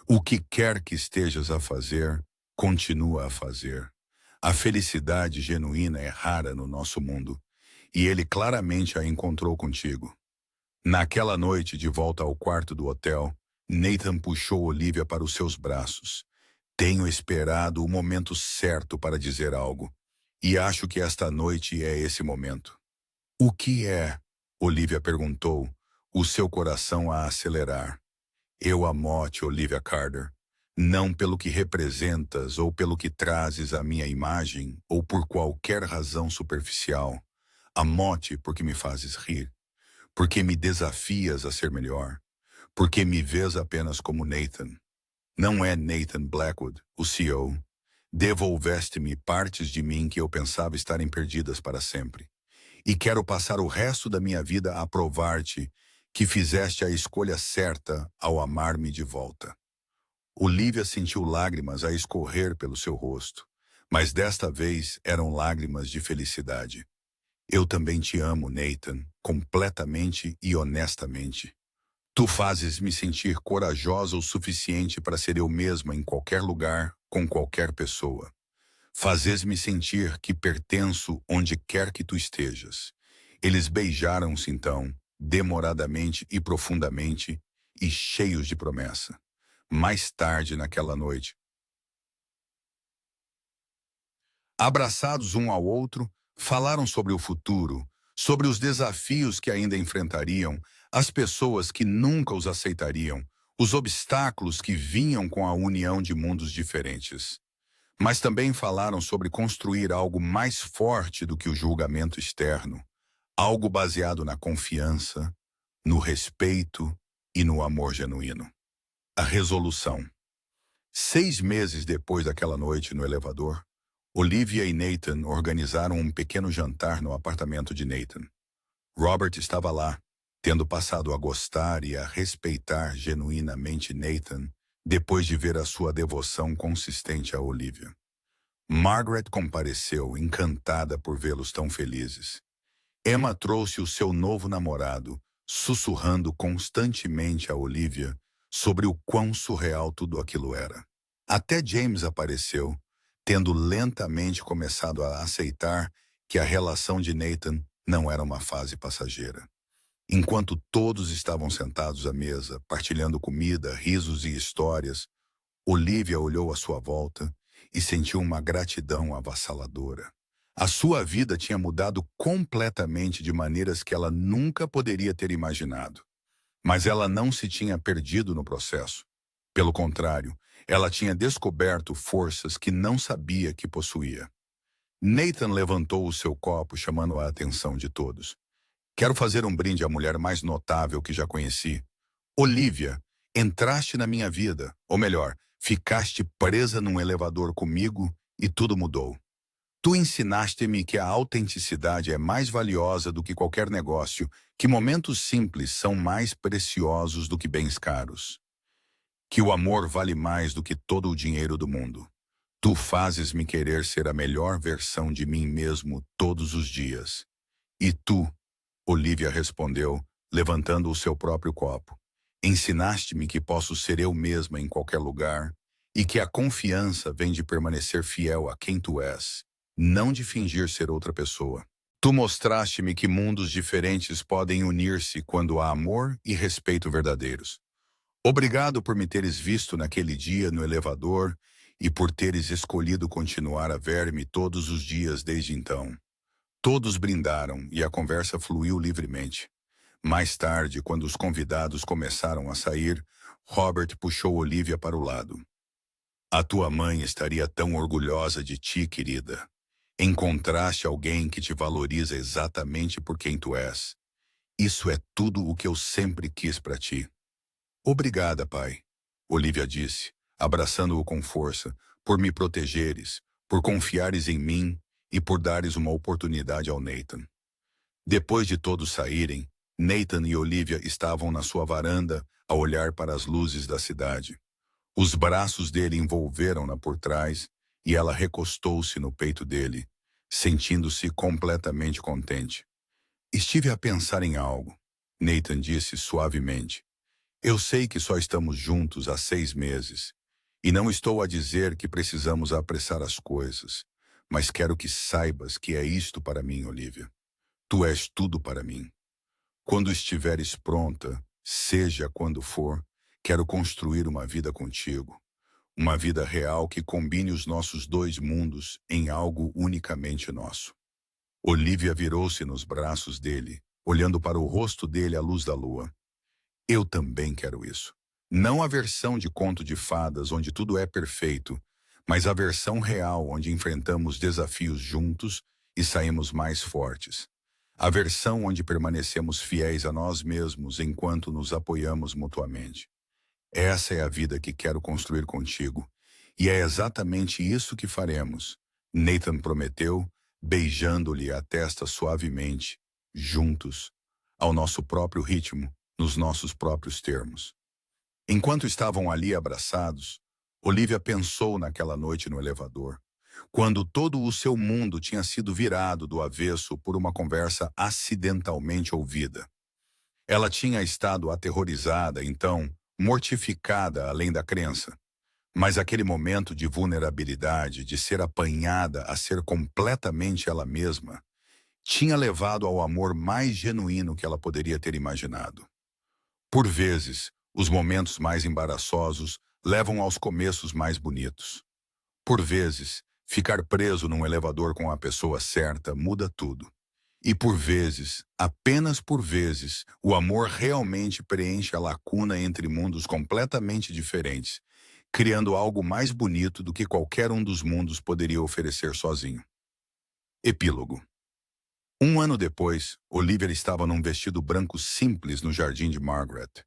A: O que quer que estejas a fazer, continua a fazer. A felicidade genuína é rara no nosso mundo, e ele claramente a encontrou contigo. Naquela noite, de volta ao quarto do hotel, Nathan puxou Olivia para os seus braços. Tenho esperado o momento certo para dizer algo, e acho que esta noite é esse momento. O que é? Olivia perguntou, o seu coração a acelerar. Eu amo-te, Olivia Carter, não pelo que representas ou pelo que trazes à minha imagem ou por qualquer razão superficial. Amo-te porque me fazes rir, porque me desafias a ser melhor, porque me vês apenas como Nathan. Não é Nathan Blackwood, o CEO. Devolveste-me partes de mim que eu pensava estarem perdidas para sempre. E quero passar o resto da minha vida a provar-te que fizeste a escolha certa ao amar-me de volta. Olivia sentiu lágrimas a escorrer pelo seu rosto, mas desta vez eram lágrimas de felicidade. Eu também te amo, Nathan, completamente e honestamente. Tu fazes-me sentir corajosa o suficiente para ser eu mesma em qualquer lugar, com qualquer pessoa. Fazes-me sentir que pertenço onde quer que tu estejas. Eles beijaram-se então, demoradamente e profundamente, e cheios de promessa. Mais tarde naquela noite, abraçados um ao outro, falaram sobre o futuro, sobre os desafios que ainda enfrentariam, as pessoas que nunca os aceitariam, os obstáculos que vinham com a união de mundos diferentes. Mas também falaram sobre construir algo mais forte do que o julgamento externo, algo baseado na confiança, no respeito e no amor genuíno. A resolução. 6 meses depois daquela noite no elevador, Olivia e Nathan organizaram um pequeno jantar no apartamento de Nathan. Robert estava lá, tendo passado a gostar e a respeitar genuinamente Nathan depois de ver a sua devoção consistente a Olivia. Margaret compareceu, encantada por vê-los tão felizes. Emma trouxe o seu novo namorado, sussurrando constantemente a Olivia sobre o quão surreal tudo aquilo era. Até James apareceu, tendo lentamente começado a aceitar que a relação de Nathan não era uma fase passageira. Enquanto todos estavam sentados à mesa, partilhando comida, risos e histórias, Olivia olhou à sua volta e sentiu uma gratidão avassaladora. A sua vida tinha mudado completamente de maneiras que ela nunca poderia ter imaginado. Mas ela não se tinha perdido no processo. Pelo contrário, ela tinha descoberto forças que não sabia que possuía. Nathan levantou o seu copo, chamando a atenção de todos. Quero fazer um brinde à mulher mais notável que já conheci. Olivia, entraste na minha vida, ou melhor, ficaste presa num elevador comigo e tudo mudou. Tu ensinaste-me que a autenticidade é mais valiosa do que qualquer negócio, que momentos simples são mais preciosos do que bens caros. Que o amor vale mais do que todo o dinheiro do mundo. Tu fazes-me querer ser a melhor versão de mim mesmo todos os dias. E tu, Olivia respondeu, levantando o seu próprio copo, ensinaste-me que posso ser eu mesma em qualquer lugar e que a confiança vem de permanecer fiel a quem tu és, não de fingir ser outra pessoa. Tu mostraste-me que mundos diferentes podem unir-se quando há amor e respeito verdadeiros. Obrigado por me teres visto naquele dia no elevador e por teres escolhido continuar a ver-me todos os dias desde então. Todos brindaram e a conversa fluiu livremente. Mais tarde, quando os convidados começaram a sair, Robert puxou Olivia para o lado. A tua mãe estaria tão orgulhosa de ti, querida. Encontraste alguém que te valoriza exatamente por quem tu és. Isso é tudo o que eu sempre quis para ti. Obrigada, pai, Olivia disse, abraçando-o com força, por me protegeres, por confiares em mim e por dares uma oportunidade ao Nathan. Depois de todos saírem, Nathan e Olivia estavam na sua varanda a olhar para as luzes da cidade. Os braços dele envolveram-na por trás e ela recostou-se no peito dele, sentindo-se completamente contente. Estive a pensar em algo, Nathan disse suavemente. Eu sei que só estamos juntos há 6 meses, e não estou a dizer que precisamos apressar as coisas, mas quero que saibas que é isto para mim, Olivia. Tu és tudo para mim. Quando estiveres pronta, seja quando for, quero construir uma vida contigo. Uma vida real que combine os nossos dois mundos em algo unicamente nosso. Olivia virou-se nos braços dele, olhando para o rosto dele à luz da lua. Eu também quero isso. Não a versão de conto de fadas onde tudo é perfeito, mas a versão real onde enfrentamos desafios juntos e saímos mais fortes. A versão onde permanecemos fiéis a nós mesmos enquanto nos apoiamos mutuamente. Essa é a vida que quero construir contigo, e é exatamente isso que faremos. Nathan prometeu, beijando-lhe a testa suavemente, juntos, ao nosso próprio ritmo, nos nossos próprios termos. Enquanto estavam ali abraçados, Olivia pensou naquela noite no elevador, quando todo o seu mundo tinha sido virado do avesso por uma conversa acidentalmente ouvida. Ela tinha estado aterrorizada, então, mortificada além da crença. Mas aquele momento de vulnerabilidade, de ser apanhada a ser completamente ela mesma, tinha levado ao amor mais genuíno que ela poderia ter imaginado. Por vezes, os momentos mais embaraçosos levam aos começos mais bonitos. Por vezes, ficar preso num elevador com a pessoa certa muda tudo. E por vezes, apenas por vezes, o amor realmente preenche a lacuna entre mundos completamente diferentes, criando algo mais bonito do que qualquer um dos mundos poderia oferecer sozinho. Epílogo. 1 ano depois, Olivia estava num vestido branco simples no jardim de Margaret,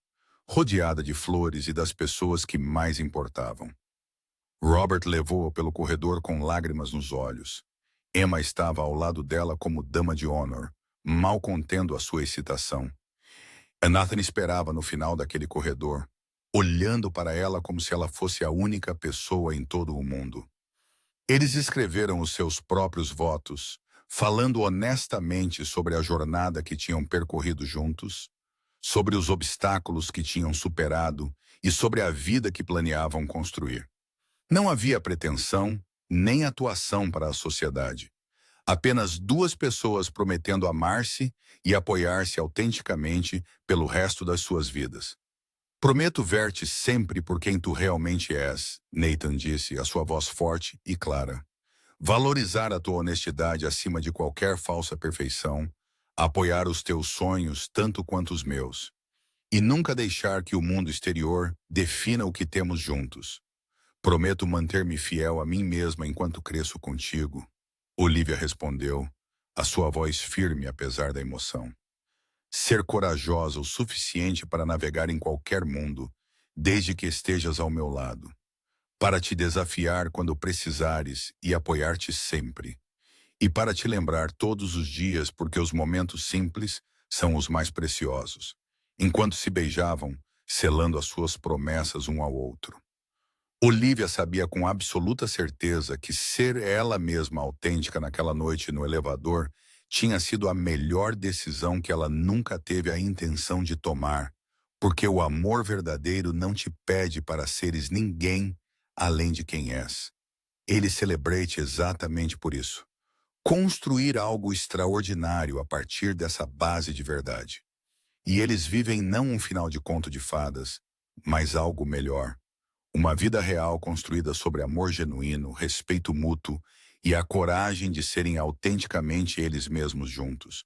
A: rodeada de flores e das pessoas que mais importavam. Robert levou-a pelo corredor com lágrimas nos olhos. Emma estava ao lado dela como dama de honor, mal contendo a sua excitação. Nathan esperava no final daquele corredor, olhando para ela como se ela fosse a única pessoa em todo o mundo. Eles escreveram os seus próprios votos, falando honestamente sobre a jornada que tinham percorrido juntos, sobre os obstáculos que tinham superado e sobre a vida que planeavam construir. Não havia pretensão nem atuação para a sociedade. Apenas 2 pessoas prometendo amar-se e apoiar-se autenticamente pelo resto das suas vidas. Prometo ver-te sempre por quem tu realmente és, Nathan disse, a sua voz forte e clara. Valorizar a tua honestidade acima de qualquer falsa perfeição, apoiar os teus sonhos tanto quanto os meus, e nunca deixar que o mundo exterior defina o que temos juntos. Prometo manter-me fiel a mim mesma enquanto cresço contigo. Olivia respondeu, a sua voz firme apesar da emoção. Ser corajosa o suficiente para navegar em qualquer mundo, desde que estejas ao meu lado. Para te desafiar quando precisares e apoiar-te sempre. E para te lembrar todos os dias porque os momentos simples são os mais preciosos. Enquanto se beijavam, selando as suas promessas um ao outro. Olivia sabia com absoluta certeza que ser ela mesma autêntica naquela noite no elevador tinha sido a melhor decisão que ela nunca teve a intenção de tomar, porque o amor verdadeiro não te pede para seres ninguém além de quem és. Ele celebrate exatamente por isso. construir algo extraordinário a partir dessa base de verdade. E eles vivem não um final de conto de fadas, mas algo melhor. Uma vida real construída sobre amor genuíno, respeito mútuo e a coragem de serem autenticamente eles mesmos juntos.